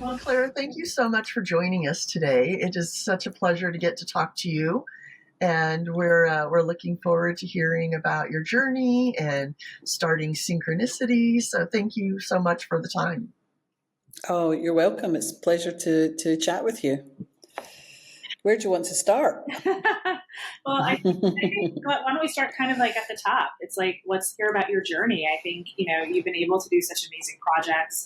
Well, Claire, thank you so much for joining us today. It is such a pleasure to get to talk to you, and we're looking forward to hearing about your journey and starting Synchronicity. So, thank you so much for the time. Oh, you're welcome. It's a pleasure to chat with you. Where do you want to start? Well, I think why don't we start kind of like at the top? It's like, let's hear about your journey. I think, you've been able to do such amazing projects.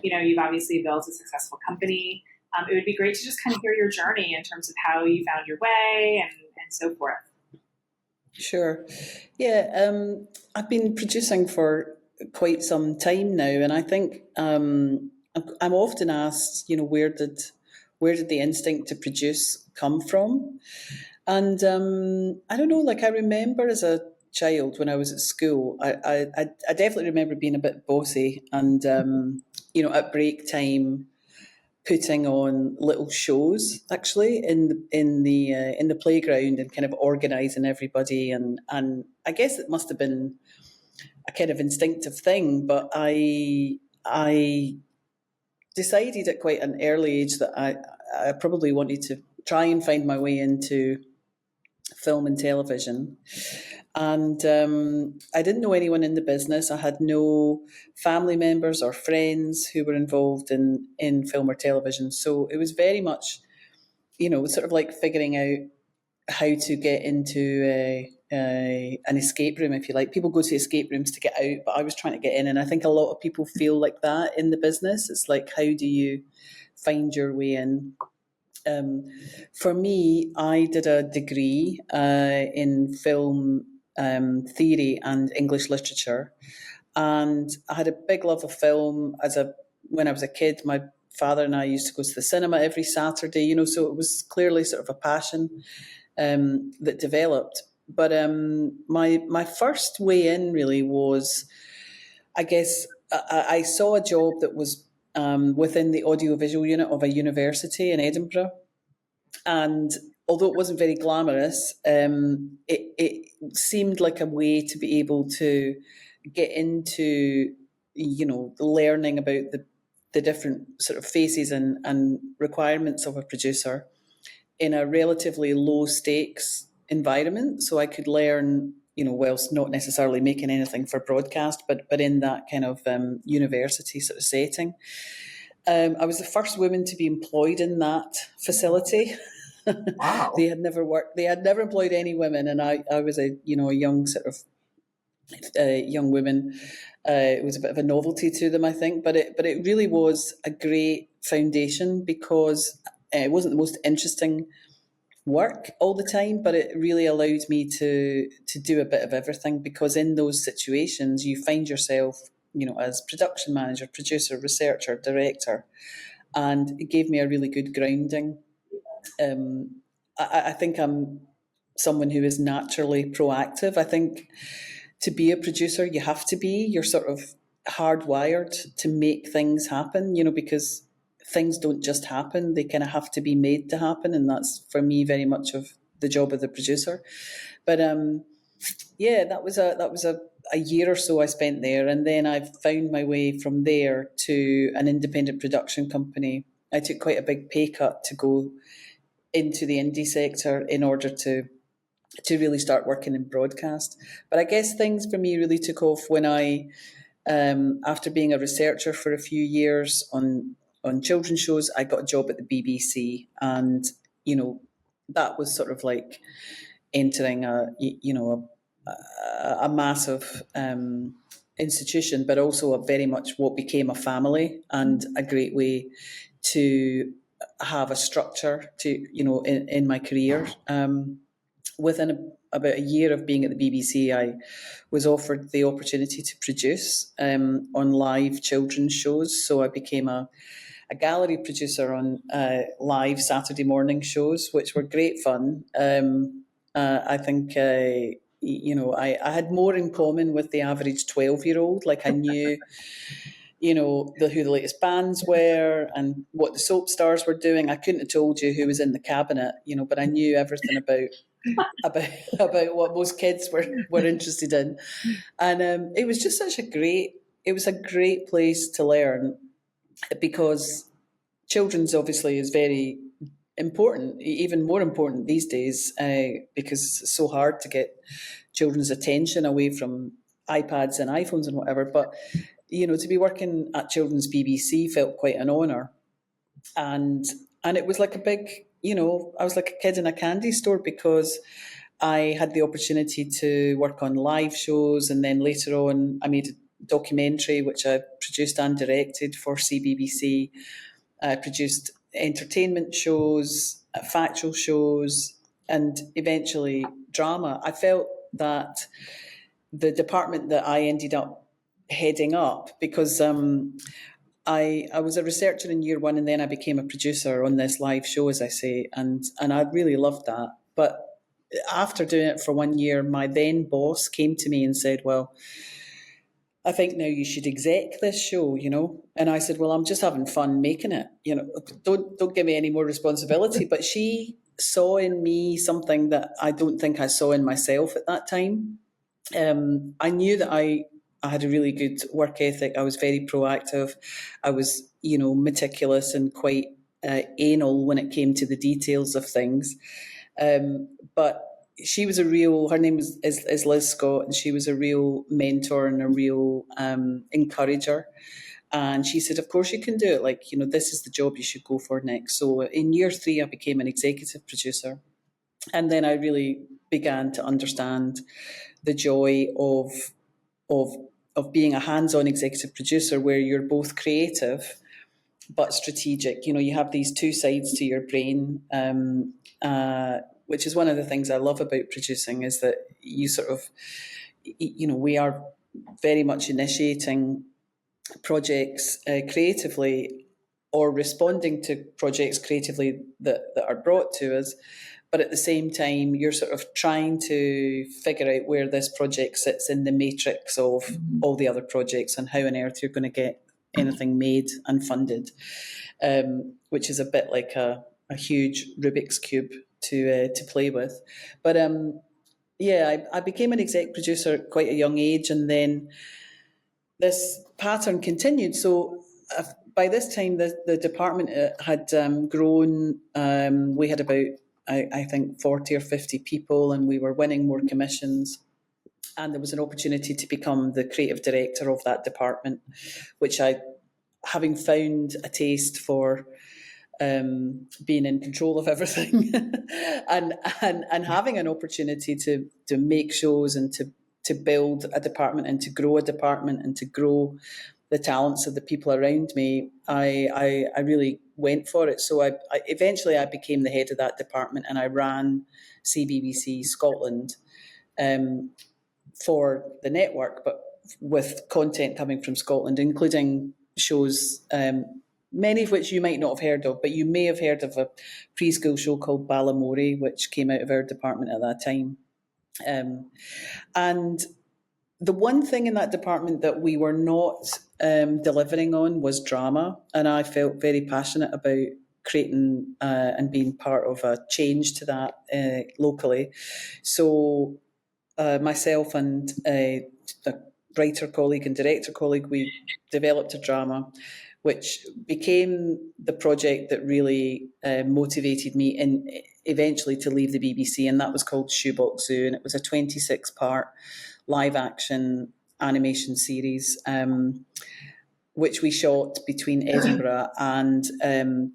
You've obviously built a successful company. It would be great to just kind of hear your journey in terms of how you found your way and so forth. Sure. Yeah, I've been producing for quite some time now, and I think I'm often asked, where did the instinct to produce come from? And I don't know, like I remember as a child when I was at school, I definitely remember being a bit bossy and, at break time, putting on little shows actually in the playground and kind of organising everybody and I guess it must have been a kind of instinctive thing, but I decided at quite an early age that I probably wanted to try and find my way into film and television. And I didn't know anyone in the business. I had no family members or friends who were involved in film or television. So it was very much, sort of like figuring out how to get into an escape room, if you like. People go to escape rooms to get out, but I was trying to get in. And I think a lot of people feel like that in the business. It's like, how do you find your way in? For me, I did a degree in film theory and English literature, and I had a big love of film. When I was a kid, my father and I used to go to the cinema every Saturday. So it was clearly sort of a passion that developed. But my first way in really was, I guess, I saw a job that was within the audiovisual unit of a university in Edinburgh. And although it wasn't very glamorous, it seemed like a way to be able to get into, learning about the different sort of faces and requirements of a producer in a relatively low stakes environment. So I could learn, whilst not necessarily making anything for broadcast, but in that kind of university sort of setting. I was the first woman to be employed in that facility. Wow. They had never employed any women, and I was a young sort of young woman. It was a bit of a novelty to them, I think, but it really was a great foundation because it wasn't the most interesting work all the time, but it really allowed me to do a bit of everything, because in those situations you find yourself, as production manager, producer, researcher, director, and it gave me a really good grounding. I think I'm someone who is naturally proactive. I think to be a producer, you have to be. You're sort of hardwired to make things happen, because things don't just happen. They kind of have to be made to happen. And that's, for me, very much of the job of the producer. But that was a year or so I spent there. And then I found my way from there to an independent production company. I took quite a big pay cut to go into the indie sector in order to really start working in broadcast. But I guess things for me really took off when I, after being a researcher for a few years on children's shows, I got a job at the BBC, and that was sort of like entering a massive institution, but also a very much what became a family and a great way to have a structure to in my career. Within about a year of being at the BBC, I was offered the opportunity to produce on live children's shows. So I became a gallery producer on live Saturday morning shows, which were great fun. I think, I had more in common with the average 12-year-old. Like I knew, who the latest bands were and what the soap stars were doing. I couldn't have told you who was in the cabinet, but I knew everything about what most kids were interested in. And it was just a great place to learn. because children's obviously is very important, even more important these days, because it's so hard to get children's attention away from iPads and iPhones and whatever. But, to be working at Children's BBC felt quite an honour. And it was like a big, I was like a kid in a candy store, because I had the opportunity to work on live shows, and then later on I made a documentary which I produced and directed for CBBC. I produced entertainment shows, factual shows, and eventually drama. I felt that the department that I ended up heading up, because I was a researcher in year one, and then I became a producer on this live show, as I say, and I really loved that. But after doing it for 1 year, my then boss came to me and said, well, I think now you should exec this show, And I said, well, I'm just having fun making it, don't give me any more responsibility. But she saw in me something that I don't think I saw in myself at that time. I knew that I had a really good work ethic. I was very proactive. I was, meticulous and quite anal when it came to the details of things. But she was her name is Liz Scott, and she was a real mentor and a real encourager. And she said, of course you can do it. This is the job you should go for next. So in year 3, I became an executive producer. And then I really began to understand the joy of being a hands-on executive producer, where you're both creative but strategic. You have these two sides to your brain, which is one of the things I love about producing, is that you sort of, we are very much initiating projects creatively, or responding to projects creatively that are brought to us. But at the same time, you're sort of trying to figure out where this project sits in the matrix of all the other projects, and how on earth you're going to get anything made and funded, which is a bit like a huge Rubik's Cube to play with. But I became an exec producer at quite a young age, and then this pattern continued. So by this time, the department had grown. We had about, I think, 40 or 50 people, and we were winning more commissions. And there was an opportunity to become the creative director of that department, which having found a taste for being in control of everything and having an opportunity to make shows and to build a department and to grow a department and to grow the talents of the people around me, I really went for it. So I eventually became the head of that department, and I ran CBBC Scotland for the network, but with content coming from Scotland, including shows, many of which you might not have heard of, but you may have heard of a preschool show called Balamori, which came out of our department at that time. And the one thing in that department that we were not delivering on was drama, and I felt very passionate about creating and being part of a change to that locally. So myself and a writer colleague and director colleague, we developed a drama which became the project that really motivated me eventually to leave the BBC, and that was called Shoebox Zoo, and it was a 26-part live action animation series, which we shot between Edinburgh and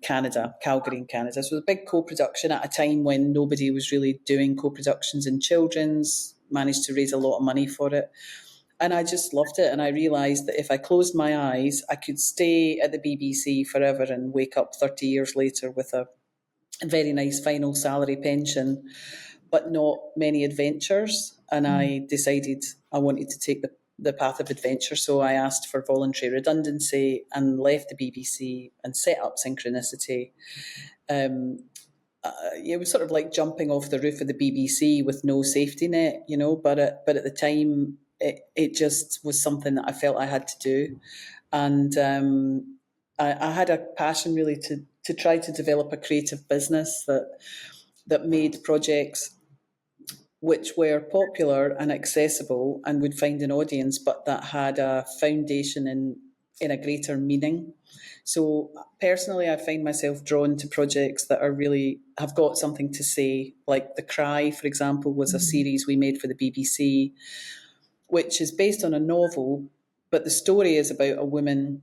Calgary in Canada. So it was a big co-production at a time when nobody was really doing co-productions in children's, managed to raise a lot of money for it. And I just loved it. And I realised that if I closed my eyes, I could stay at the BBC forever and wake up 30 years later with a very nice final salary pension, but not many adventures. And I decided I wanted to take the path of adventure. So I asked for voluntary redundancy and left the BBC and set up Synchronicity. It was sort of like jumping off the roof of the BBC with no safety net, but at the time, it just was something that I felt I had to do. And I had a passion really to try to develop a creative business that made projects which were popular and accessible and would find an audience, but that had a foundation in in a greater meaning. So personally, I find myself drawn to projects that are really have got something to say. Like The Cry, for example, was a series we made for the BBC, which is based on a novel, but the story is about a woman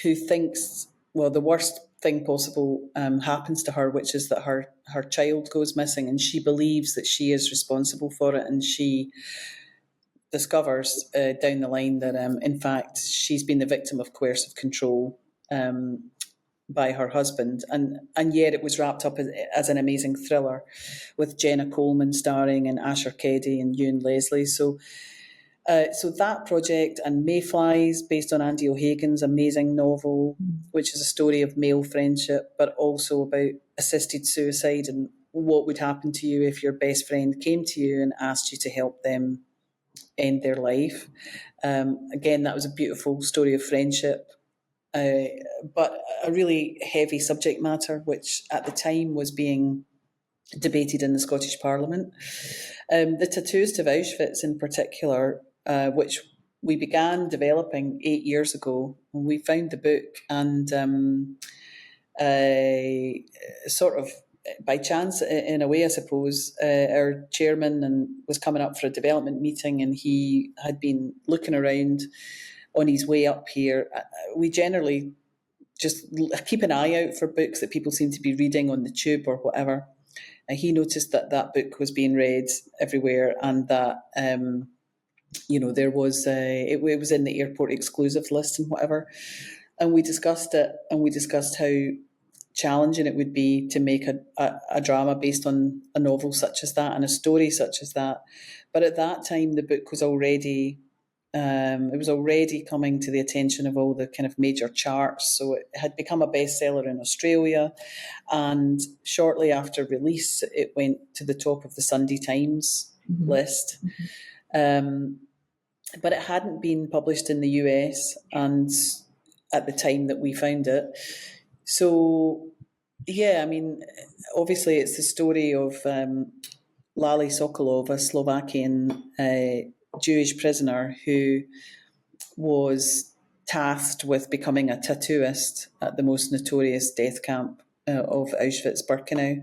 who thinks, well, the worst thing possible happens to her, which is that her child goes missing, and she believes that she is responsible for it, and she discovers down the line that in fact she's been the victim of coercive control by her husband, and yet it was wrapped up as an amazing thriller with Jenna Coleman starring and Asher Keddy and Ewan Leslie. So that project, and Mayflies, based on Andy O'Hagan's amazing novel, which is a story of male friendship, but also about assisted suicide and what would happen to you if your best friend came to you and asked you to help them end their life. Again, that was a beautiful story of friendship, but a really heavy subject matter, which at the time was being debated in the Scottish Parliament. The Tattooist of Auschwitz in particular, which we began developing 8 years ago, when we found the book, and sort of by chance, in a way, I suppose, our chairman was coming up for a development meeting, and he had been looking around on his way up here. We generally just keep an eye out for books that people seem to be reading on the tube or whatever. And he noticed that book was being read everywhere, and that there was it was in the airport exclusive list and whatever. And we discussed it, and we discussed how challenging it would be to make a drama based on a novel such as that and a story such as that. But at that time, the book was already coming to the attention of all the kind of major charts. So it had become a bestseller in Australia, and shortly after release, it went to the top of the Sunday Times list. But it hadn't been published in the US, and at the time that we found it. So, yeah, I mean, obviously it's the story of Laia Sokolov, a Slovakian Jewish prisoner who was tasked with becoming a tattooist at the most notorious death camp of Auschwitz-Birkenau.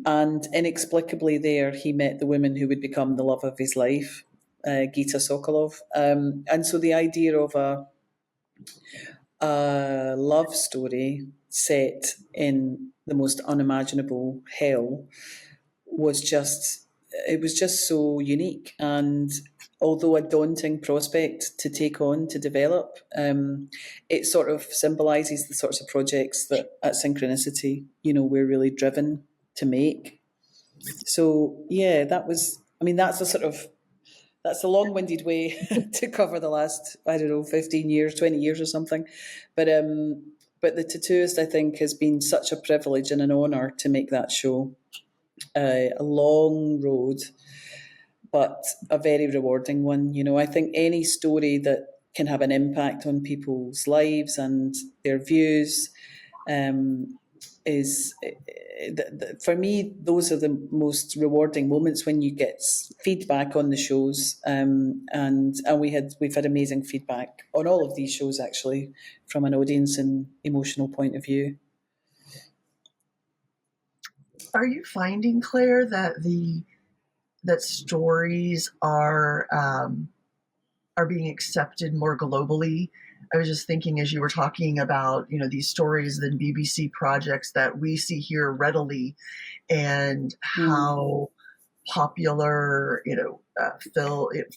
And inexplicably there he met the woman who would become the love of his life, Gita Sokolov. And so the idea of a love story set in the most unimaginable hell was just so unique, and although a daunting prospect to take on, to develop, it sort of symbolises the sorts of projects that at Synchronicity, we're really driven to make. So yeah, that's a long-winded way to cover the last, 15 years, 20 years or something. But The Tattooist, I think, has been such a privilege and an honour to make that show. A long road, but a very rewarding one. I think any story that can have an impact on people's lives and their views is, for me, those are the most rewarding moments, when you get feedback on the shows, and we've had amazing feedback on all of these shows, actually, from an audience and emotional point of view. Are you finding, Claire, that that stories are being accepted more globally? I was just thinking, as you were talking about, these stories and BBC projects that we see here readily, and how popular,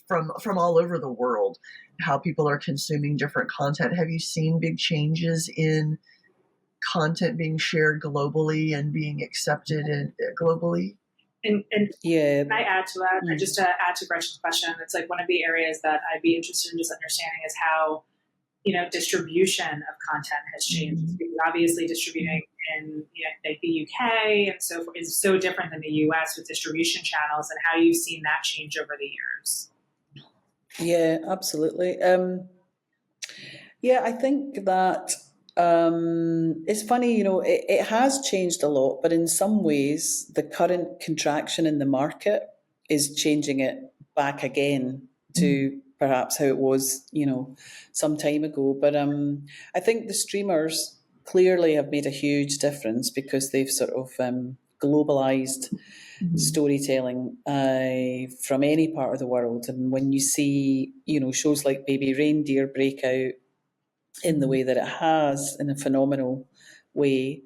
from all over the world, how people are consuming different content. Have you seen big changes in content being shared globally and being accepted globally? And yeah, can I add to that? Just to add to Gretchen's question, it's like one of the areas that I'd be interested in just understanding is how, distribution of content has changed. Because obviously distributing in like the UK and so forth is so different than the US with distribution channels, and how you've seen that change over the years. Yeah, absolutely. I think that it's funny, it has changed a lot, but in some ways the current contraction in the market is changing it back again to perhaps how it was, some time ago. But I think the streamers clearly have made a huge difference because they've sort of globalized storytelling from any part of the world. And when you see, shows like Baby Reindeer break out in the way that it has, in a phenomenal way,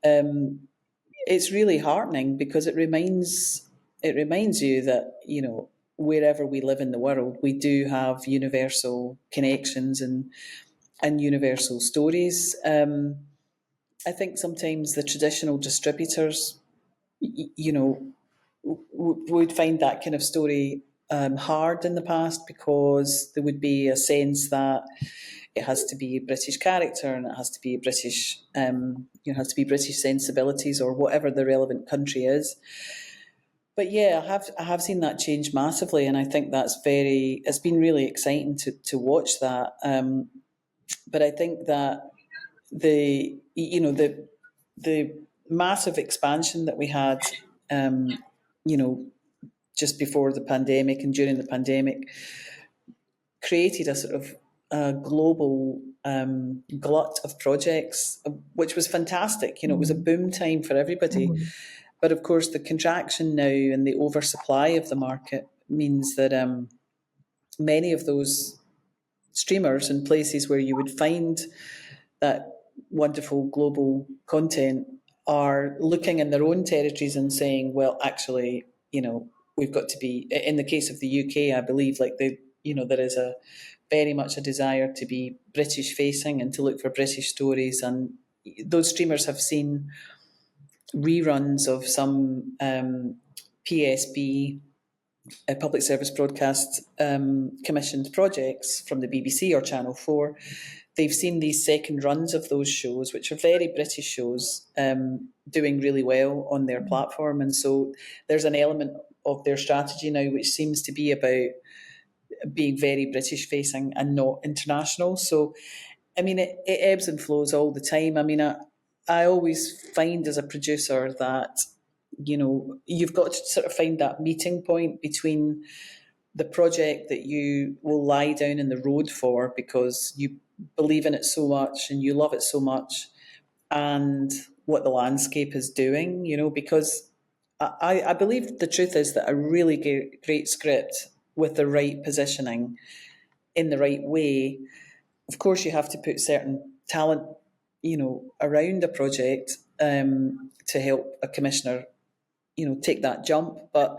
it's really heartening because it reminds you that, wherever we live in the world, we do have universal connections and universal stories. I think sometimes the traditional distributors, would find that kind of story hard in the past because there would be a sense that it has to be a British character and it has to be a British, has to be British sensibilities or whatever the relevant country is. But yeah, I have seen that change massively, and I think it's been really exciting to watch that. But I think that the massive expansion that we had, just before the pandemic and during the pandemic, created a sort of global glut of projects, which was fantastic. It was a boom time for everybody. But of course, the contraction now and the oversupply of the market means that many of those streamers in places where you would find that wonderful global content are looking in their own territories and saying, well, actually, we've got to be, in the case of the UK, I believe, there is a very much a desire to be British facing and to look for British stories. And those streamers have seen reruns of some PSB, public service broadcast commissioned projects from the BBC or Channel 4. They've seen these second runs of those shows, which are very British shows, doing really well on their platform. And so there's an element of their strategy now which seems to be about being very British facing and not international. So, I mean, it ebbs and flows all the time. I mean, I always find as a producer that, you've got to sort of find that meeting point between the project that you will lie down in the road for because you believe in it so much and you love it so much, and what the landscape is doing, because I believe the truth is that a really great script with the right positioning in the right way, of course you have to put certain talent, around a project to help a commissioner, take that jump. But,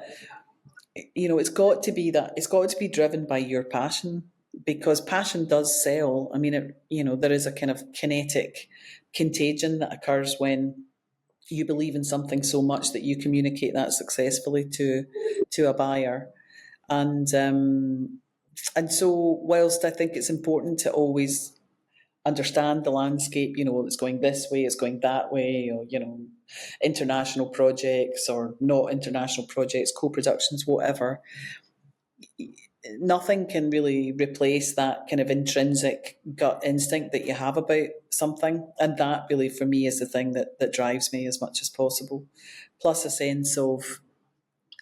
it's got to be driven by your passion, because passion does sell. I mean, there is a kind of kinetic contagion that occurs when you believe in something so much that you communicate that successfully to a buyer. And so whilst I think it's important to always understand the landscape, it's going this way, it's going that way, or, international projects or not international projects, co-productions, whatever, nothing can really replace that kind of intrinsic gut instinct that you have about something. And that really, for me, is the thing that drives me as much as possible. Plus a sense of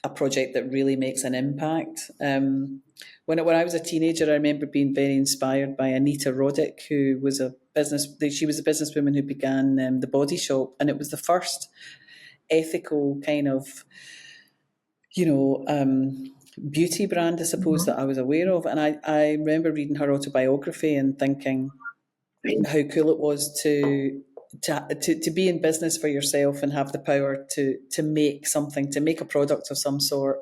a project that really makes an impact. When I was a teenager, I remember being very inspired by Anita Roddick, who was she was a businesswoman who began The Body Shop, and it was the first ethical kind of, beauty brand, I suppose, that I was aware of. And I remember reading her autobiography and thinking how cool it was to be in business for yourself and have the power to make something, to make a product of some sort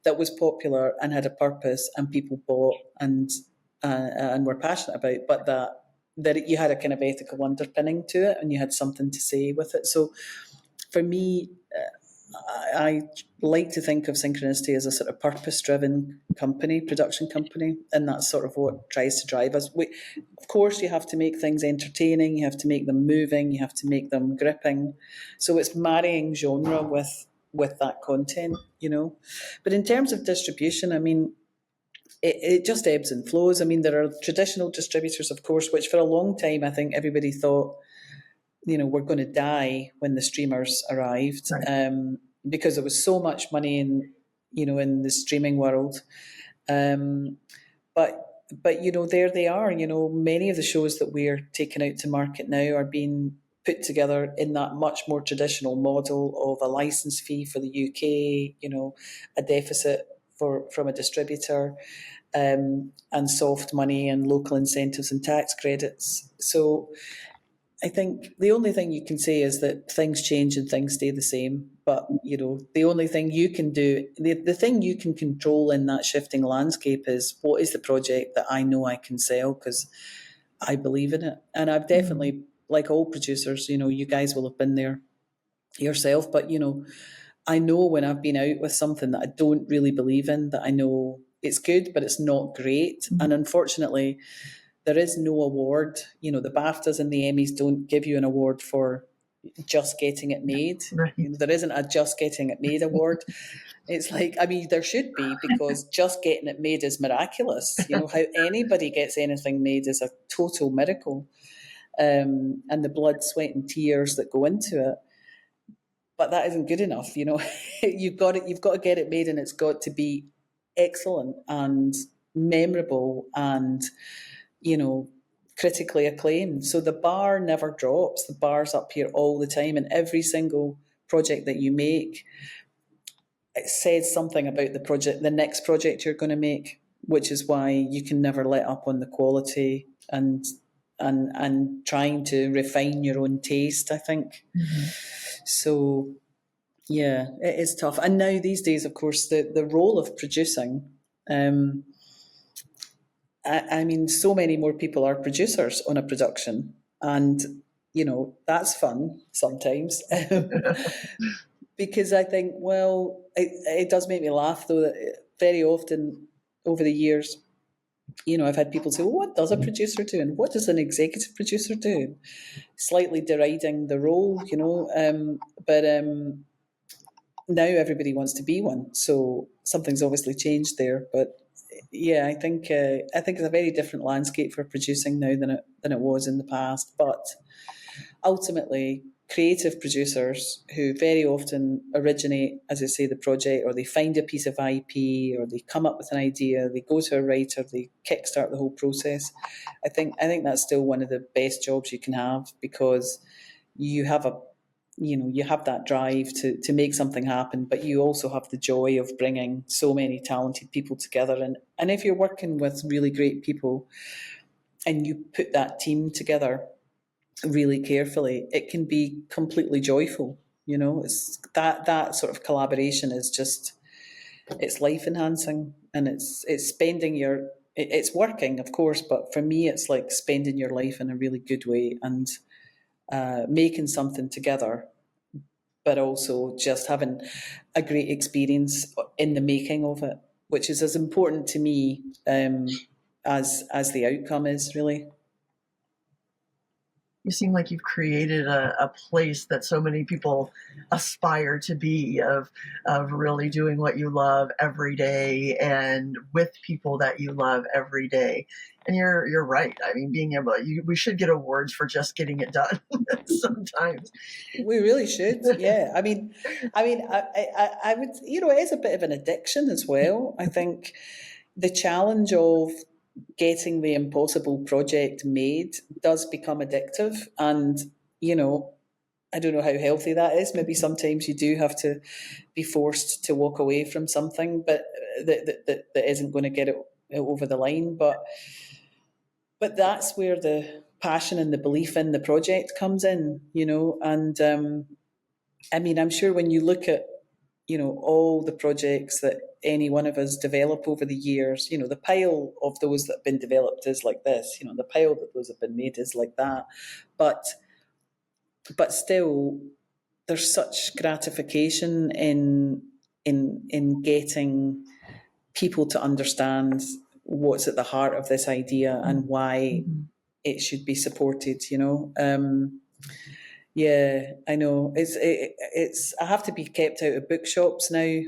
that was popular and had a purpose and people bought and were passionate about, but that you had a kind of ethical underpinning to it and you had something to say with it. So for me, I like to think of Synchronicity as a sort of purpose-driven company, production company, and that's sort of what tries to drive us. Of course, you have to make things entertaining, you have to make them moving, you have to make them gripping. So it's marrying genre with that content, But in terms of distribution, I mean, it just ebbs and flows. I mean, there are traditional distributors, of course, which for a long time I think everybody thought, we're going to die when the streamers arrived, right. Because there was so much money in the streaming world. But but you know, there they are. You know, many of the shows that we're taking out to market now are being put together in that much more traditional model of a license fee for the UK, you know, a deficit from a distributor, and soft money and local incentives and tax credits. So I think the only thing you can say is that things change and things stay the same. But, you know, the only thing you can do, the thing you can control in that shifting landscape is what is the project that I know I can sell because I believe in it. And I've definitely, like all producers, you know, you guys will have been there yourself, but, you know, I know when I've been out with something that I don't really believe in, that I know it's good, but it's not great. And unfortunately, there is no award. You know, the BAFTAs and the Emmys don't give you an award for just getting it made. Right. You know, there isn't a just getting it made award. It's like, I mean, there should be, because just getting it made is miraculous. You know, how anybody gets anything made is a total miracle. And the blood, sweat and tears that go into it. But that isn't good enough, you know. You've got to get it made, and it's got to be excellent and memorable and, you know, critically acclaimed. So the bar never drops. The bar's up here all the time, and every single project that you make, it says something about the next project you're going to make, which is why you can never let up on the quality and trying to refine your own taste, I think. So yeah, it is tough. And now these days, of course, the role of producing, I mean, so many more people are producers on a production, and, you know, that's fun sometimes. Because I think, well, it does make me laugh, though, that very often over the years, you know, I've had people say, well, what does a producer do? And what does an executive producer do? Slightly deriding the role, you know, but now everybody wants to be one. So something's obviously changed there. But yeah, I think it's a very different landscape for producing now than it was in the past. But ultimately, creative producers who very often originate, as I say, the project, or they find a piece of IP, or they come up with an idea, they go to a writer, they kickstart the whole process. I think that's still one of the best jobs you can have, because you have that drive to make something happen, but you also have the joy of bringing so many talented people together. And if you're working with really great people and you put that team together really carefully, it can be completely joyful. You know, it's that sort of collaboration is just, it's life enhancing, and it's working, of course, but for me, it's like spending your life in a really good way and making something together, but also just having a great experience in the making of it, which is as important to me as the outcome is, really. You seem like you've created a place that so many people aspire to be, of really doing what you love every day and with people that you love every day. And you're right. I mean, we should get awards for just getting it done sometimes. We really should. Yeah. I mean, I would, you know, it is a bit of an addiction as well. I think the challenge of getting the impossible project made does become addictive, and, you know, I don't know how healthy that is. Maybe sometimes you do have to be forced to walk away from something, but that isn't going to get it over the line. But that's where the passion and the belief in the project comes in, you know. And I mean, I'm sure when you look at, you know, all the projects that any one of us develop over the years, you know, the pile of those that have been developed is like this, you know, the pile that those have been made is like that. But still, there's such gratification in getting people to understand what's at the heart of this idea and why it should be supported, you know. Yeah, I know. It's. I have to be kept out of bookshops now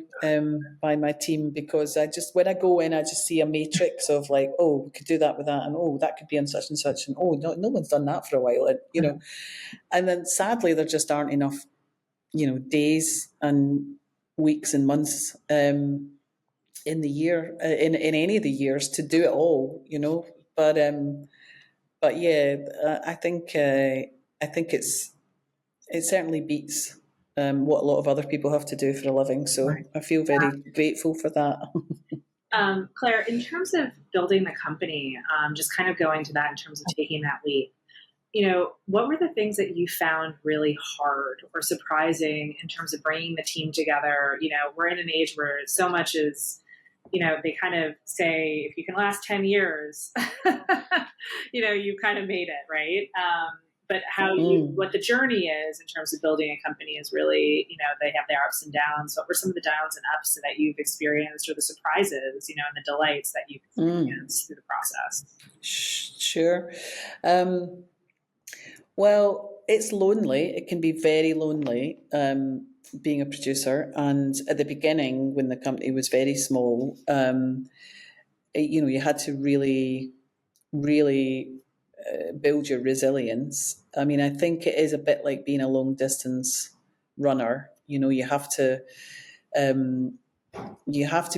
by my team, because when I go in, I just see a matrix of like, oh, we could do that with that, and oh, that could be on such and such, and oh, no one's done that for a while, and, you know, and then sadly there just aren't enough, you know, days and weeks and months in in the year, in any of the years, to do it all, you know. But yeah, I think it certainly beats what a lot of other people have to do for a living. So Right. I feel very grateful for that. Claire, in terms of building the company, just kind of going to that in terms of taking that leap, what were the things that you found really hard or surprising in terms of bringing the team together? We're in an age where so much is, they kind of say, if you can last 10 years, you kind of made it, right? But what the journey is in terms of building a company is really, they have their ups and downs. What were some of the downs and ups that you've experienced, or the surprises, and the delights that you've experienced through the process? Sure. Well, it's lonely. It can be very lonely, being a producer. And at the beginning, when the company was very small, you had to really, really build your resilience. I mean, I think it is a bit like being a long distance runner. You have to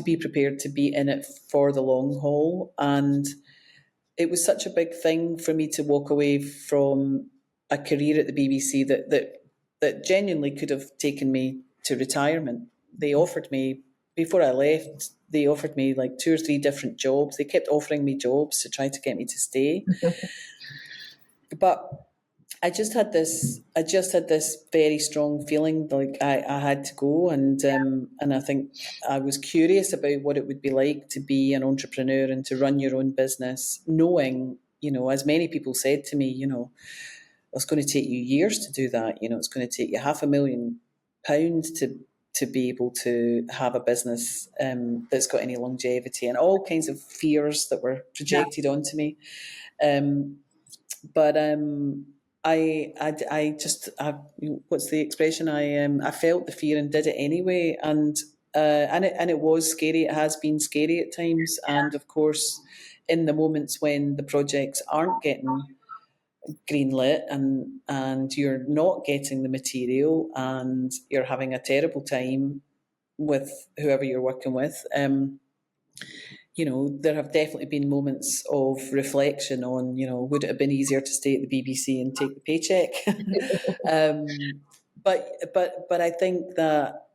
be prepared to be in it for the long haul. And it was such a big thing for me to walk away from a career at the BBC that genuinely could have taken me to retirement. They offered me, before I left, they offered me like 2 or 3 different jobs. They kept offering me jobs to try to get me to stay. But I just had this very strong feeling like I had to go, and I think I was curious about what it would be like to be an entrepreneur and to run your own business, knowing, as many people said to me, it's going to take you years to do that. It's going to take you £500,000 to be able to have a business that's got any longevity, and all kinds of fears that were projected onto me. But I just what's the expression? I felt the fear and did it anyway, and it was scary. It has been scary at times, and of course, in the moments when the projects aren't getting greenlit and you're not getting the material and you're having a terrible time with whoever you're working with, there have definitely been moments of reflection on, would it have been easier to stay at the BBC and take the paycheck? But I think that,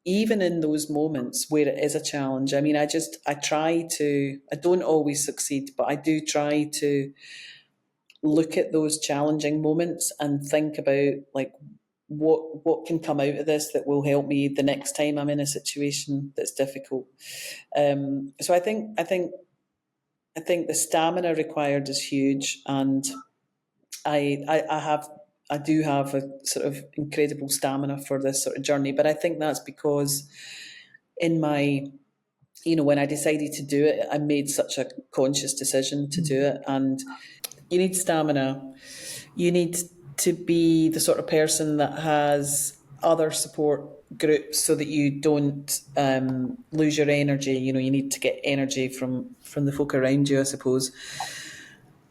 even in those moments where it is a challenge, I mean, I don't always succeed, but I do try to look at those challenging moments and think about like what can come out of this that will help me the next time I'm in a situation that's difficult. So I think the stamina required is huge, and I do have a sort of incredible stamina for this sort of journey. But I think that's because in my, when I decided to do it, I made such a conscious decision to do it. And you need stamina. You need to be the sort of person that has other support groups so that you don't lose your energy. You need to get energy from the folk around you, I suppose.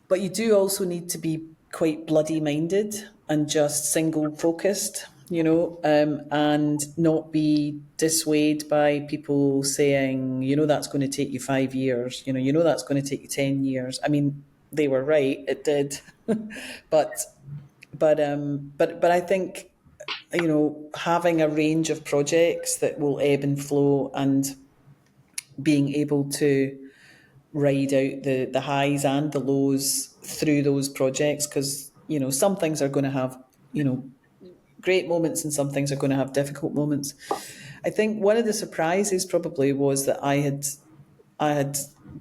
But you do also need to be quite bloody minded and just single focused, and not be dissuaded by people saying, that's going to take you 5 years, that's going to take you 10 years. I mean, they were right, it did. but I think, having a range of projects that will ebb and flow, and being able to ride out the highs and the lows through those projects, because, some things are going to have, great moments, and some things are going to have difficult moments. I think one of the surprises probably was that I had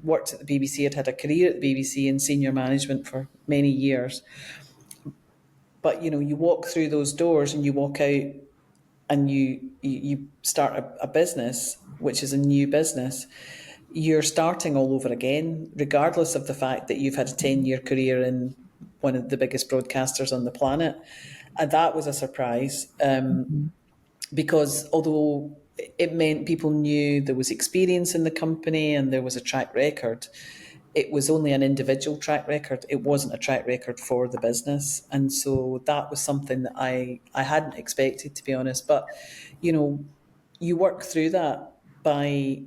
worked at the BBC. I'd had a career at the BBC in senior management for many years. But, you walk through those doors and you walk out and you start a business, which is a new business. You're starting all over again, regardless of the fact that you've had a 10-year career in one of the biggest broadcasters on the planet. And that was a surprise, because although it meant people knew there was experience in the company and there was a track record, it was only an individual track record. It wasn't a track record for the business. And so that was something that I hadn't expected, to be honest. But, you work through that. by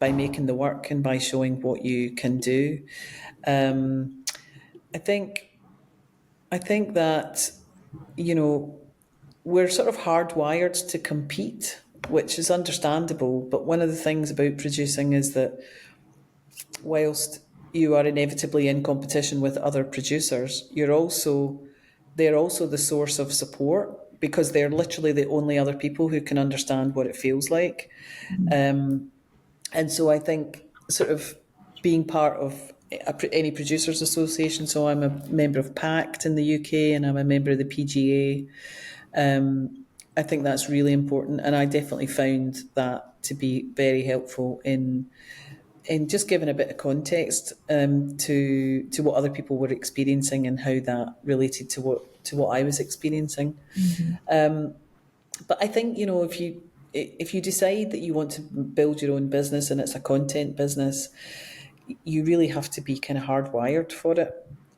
making the work and by showing what you can do. I think that, you know, we're sort of hardwired to compete, which is understandable. But one of the things about producing is that whilst you are inevitably in competition with other producers, they're also the source of support, because they're literally the only other people who can understand what it feels like. And so I think sort of being part of any producers association, so I'm a member of PACT in the UK and I'm a member of the PGA. I think that's really important, and I definitely found that to be very helpful in just giving a bit of context to what other people were experiencing and how that related to what I was experiencing. But I think, you know, if you decide that you want to build your own business and it's a content business, you really have to be kind of hardwired for it.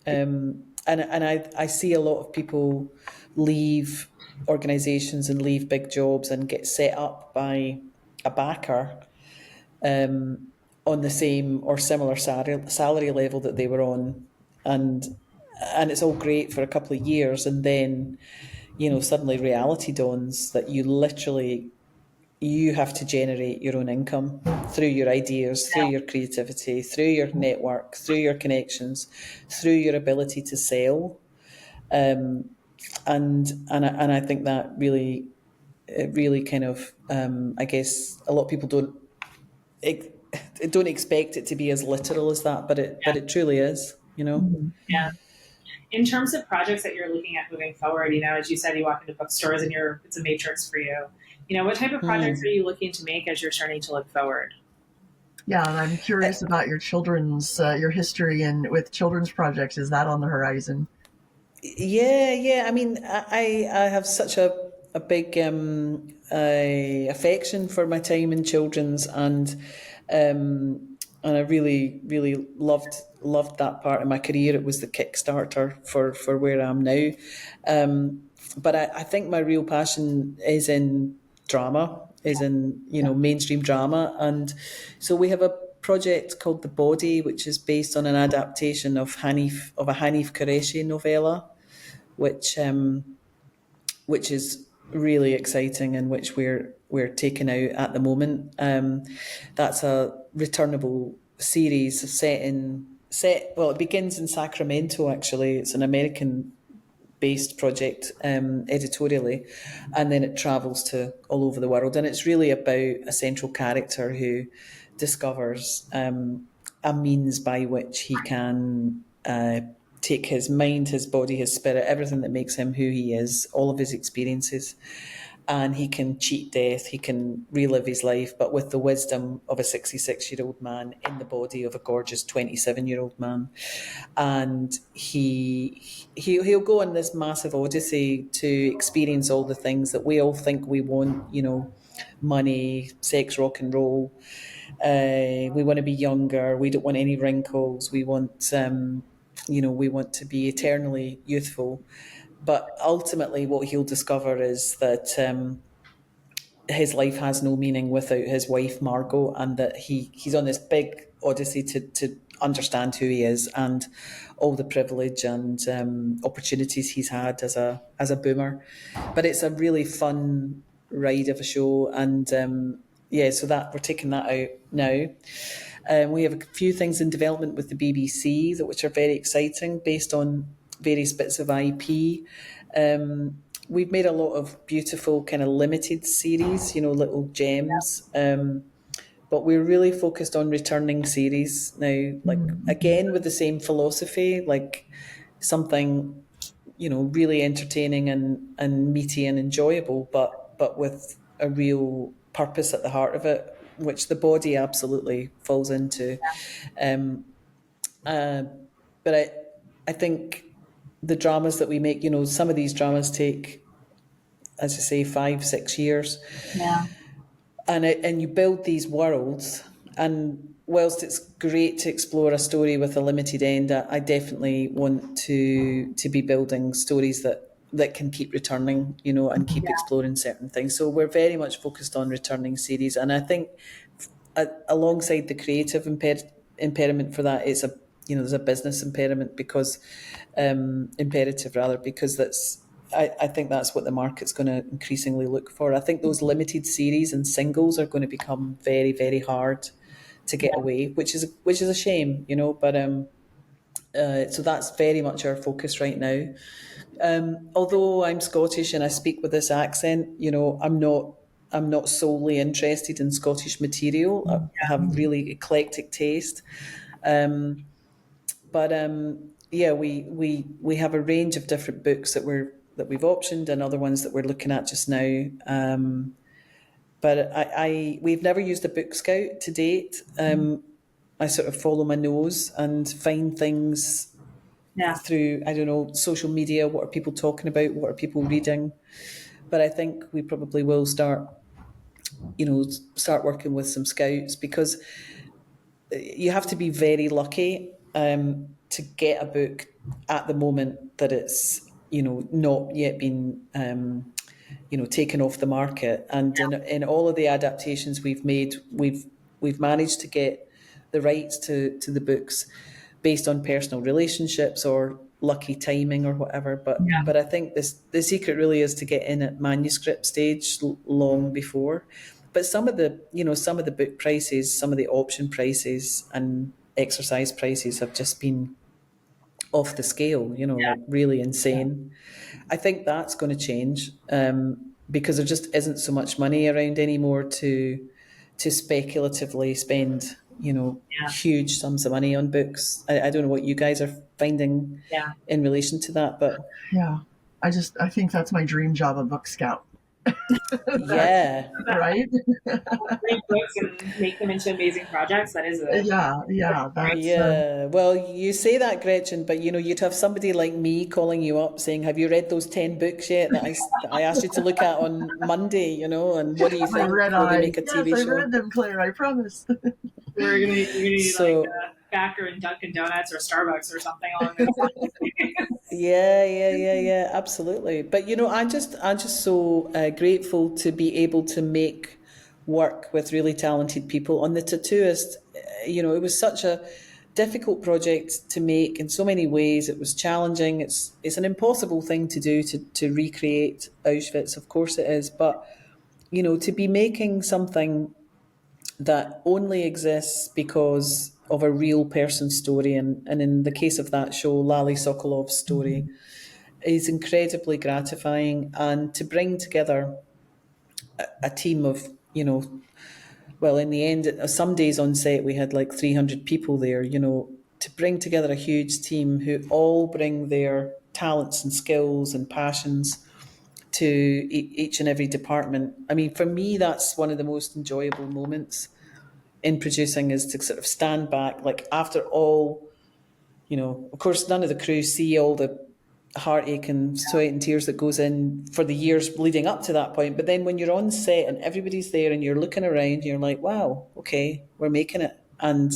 And I see a lot of people leave organisations and leave big jobs and get set up by a backer on the same or similar salary level that they were on, and it's all great for a couple of years, and then, you know, suddenly reality dawns that you have to generate your own income through your ideas, through your creativity, through your network, through your connections, through your ability to sell. And I think that really kind of, I guess a lot of people don't expect it to be as literal as that, but it truly is, you know. Yeah. In terms of projects that you're looking at moving forward, you know, as you said, you walk into bookstores and it's a matrix for you. You know, what type of projects are you looking to make as you're starting to look forward? Yeah, and I'm curious about your children's, your history and with children's projects. Is that on the horizon? Yeah. I mean, I have such a big affection for my time in children's, and I really loved that part of my career. It was the Kickstarter for where I am now. But I think my real passion is in drama, mainstream drama. And so we have a project called The Body, which is based on an adaptation of a Hanif Qureshi novella, which is really exciting and which we're taking out at the moment. That's a returnable series it begins in Sacramento, actually. It's an American-based project editorially, and then it travels to all over the world. And it's really about a central character who discovers a means by which he can take his mind, his body, his spirit, everything that makes him who he is, all of his experiences, and he can cheat death, he can relive his life, but with the wisdom of a 66-year-old man in the body of a gorgeous 27-year-old man. And he'll go on this massive odyssey to experience all the things that we all think we want, you know, money, sex, rock and roll. We want to be younger, we don't want any wrinkles, we want we want to be eternally youthful. But ultimately what he'll discover is that his life has no meaning without his wife Margot, and that he's on this big odyssey to understand who he is and all the privilege and opportunities he's had as a boomer. But it's a really fun ride of a show, and so that we're taking that out now. We have a few things in development with the BBC which are very exciting, based on various bits of IP. We've made a lot of beautiful kind of limited series, little gems. But we're really focused on returning series now, like again with the same philosophy, like something, really entertaining and meaty and enjoyable, but with a real purpose at the heart of it, which The Body absolutely falls into. But I think the dramas that we make, some of these dramas take, as I say, 5-6 years. Yeah. And you build these worlds, and whilst it's great to explore a story with a limited end, I definitely want to be building stories that that can keep returning, and keep exploring certain things. So we're very much focused on returning series, and I think alongside the creative impediment for that, it's there's a business impediment because imperative rather, because I think that's what the market's going to increasingly look for. I think those limited series and singles are going to become very, very hard to get away, which is a shame, But so that's very much our focus right now. Although I'm Scottish and I speak with this accent, I'm not solely interested in Scottish material. I have really eclectic taste. We have a range of different books that we've optioned and other ones that we're looking at just now. But we've never used a book scout to date. I sort of follow my nose and find things through, I don't know, social media. What are people talking about? What are people reading? But I think we probably will start working with some scouts, because you have to be very lucky to get a book at the moment that it's not yet been taken off the market. And in all of the adaptations we've made, we've managed to get the rights to the books based on personal relationships or lucky timing or whatever. But I think the secret really is to get in at manuscript stage long before. But some of the book prices, some of the option prices and exercise prices have just been off the scale, like really insane. I think that's going to change because there just isn't so much money around anymore to speculatively spend, huge sums of money on books. I don't know what you guys are finding in relation to that, but I think that's my dream job, a book scout. Right. Read books and make them into amazing projects. That is Well, you say that, Gretchen, but you'd have somebody like me calling you up saying, "Have you read those 10 books yet that I asked you to look at on Monday? And what do you think? Will they make a TV show?" I read them, Claire. I promise. We're gonna need like Backer and Dunkin' Donuts or Starbucks or something along those lines. Yeah, absolutely. But I'm just so grateful to be able to make work with really talented people. On the Tattooist, it was such a difficult project to make in so many ways. It was challenging. It's an impossible thing to do to recreate Auschwitz. Of course it is. But to be making something that only exists because of a real person's story, and in the case of that show, Lali Sokolov's story, is incredibly gratifying. And to bring together a team of, well, in the end, some days on set we had like 300 people there, to bring together a huge team who all bring their talents and skills and passions to each and every department. I mean, for me, that's one of the most enjoyable moments in producing, is to sort of stand back, like after all, of course, none of the crew see all the heartache and sweat and tears that goes in for the years leading up to that point. But then when you're on set and everybody's there and you're looking around, you're like, wow, okay, we're making it. And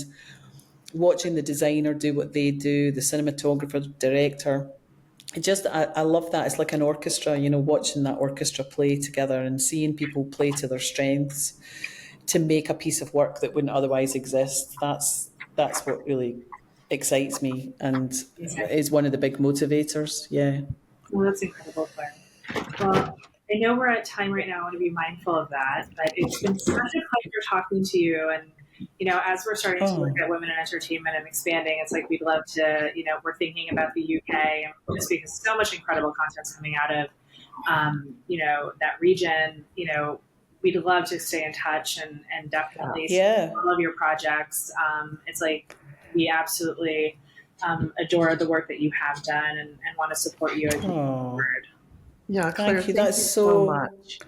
watching the designer do what they do, the cinematographer, director, I love that. It's like an orchestra, watching that orchestra play together and seeing people play to their strengths to make a piece of work that wouldn't otherwise exist. That's what really excites me and is one of the big motivators. Yeah. Well, that's incredible, Claire. Well, I know we're at time right now. I want to be mindful of that, but it's been such a pleasure talking to you. And, as we're starting to look at women in entertainment and expanding, it's like we'd love to, we're thinking about the UK, and just because so much incredible content's coming out of, that region, we'd love to stay in touch and definitely all of your projects. It's like we absolutely adore the work that you have done and want to support you as you move forward. Yeah, Claire, thank you. That's so much.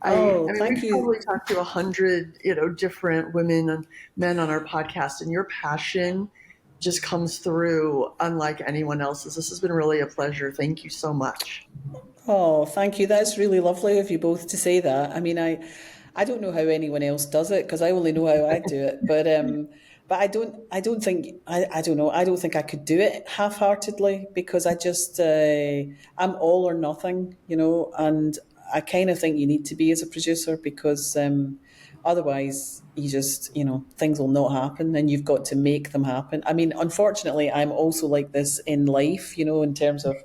I mean, thank we've probably talked to 100, different women and men on our podcast, and your passion just comes through unlike anyone else's. This has been really a pleasure. Thank you so much. Oh, thank you. That's really lovely of you both to say that. I mean, I don't know how anyone else does it, because I only know how I do it. But but I don't think I don't know. I don't think I could do it half-heartedly, because I just I'm all or nothing, and I kind of think you need to be as a producer, because otherwise you just, things will not happen, and you've got to make them happen. I mean, unfortunately, I'm also like this in life, in terms of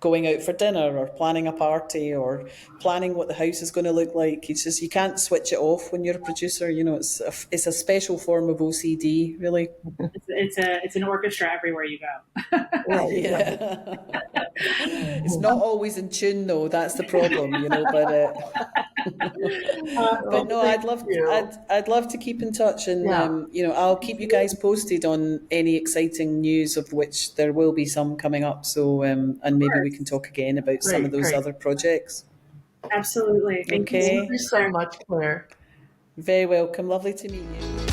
going out for dinner or planning a party or planning what the house is going to look like. It's just, you can't switch it off when you're a producer. It's a special form of OCD, really. It's an orchestra everywhere you go. Right. Yeah. It's not always in tune, though. That's the problem, but no, I'd love to keep in touch, and I'll keep you guys posted on any exciting news, of which there will be some coming up. So and maybe we can talk again about some of those other projects. Absolutely. Thank you so much, Claire. Very welcome. Lovely to meet you.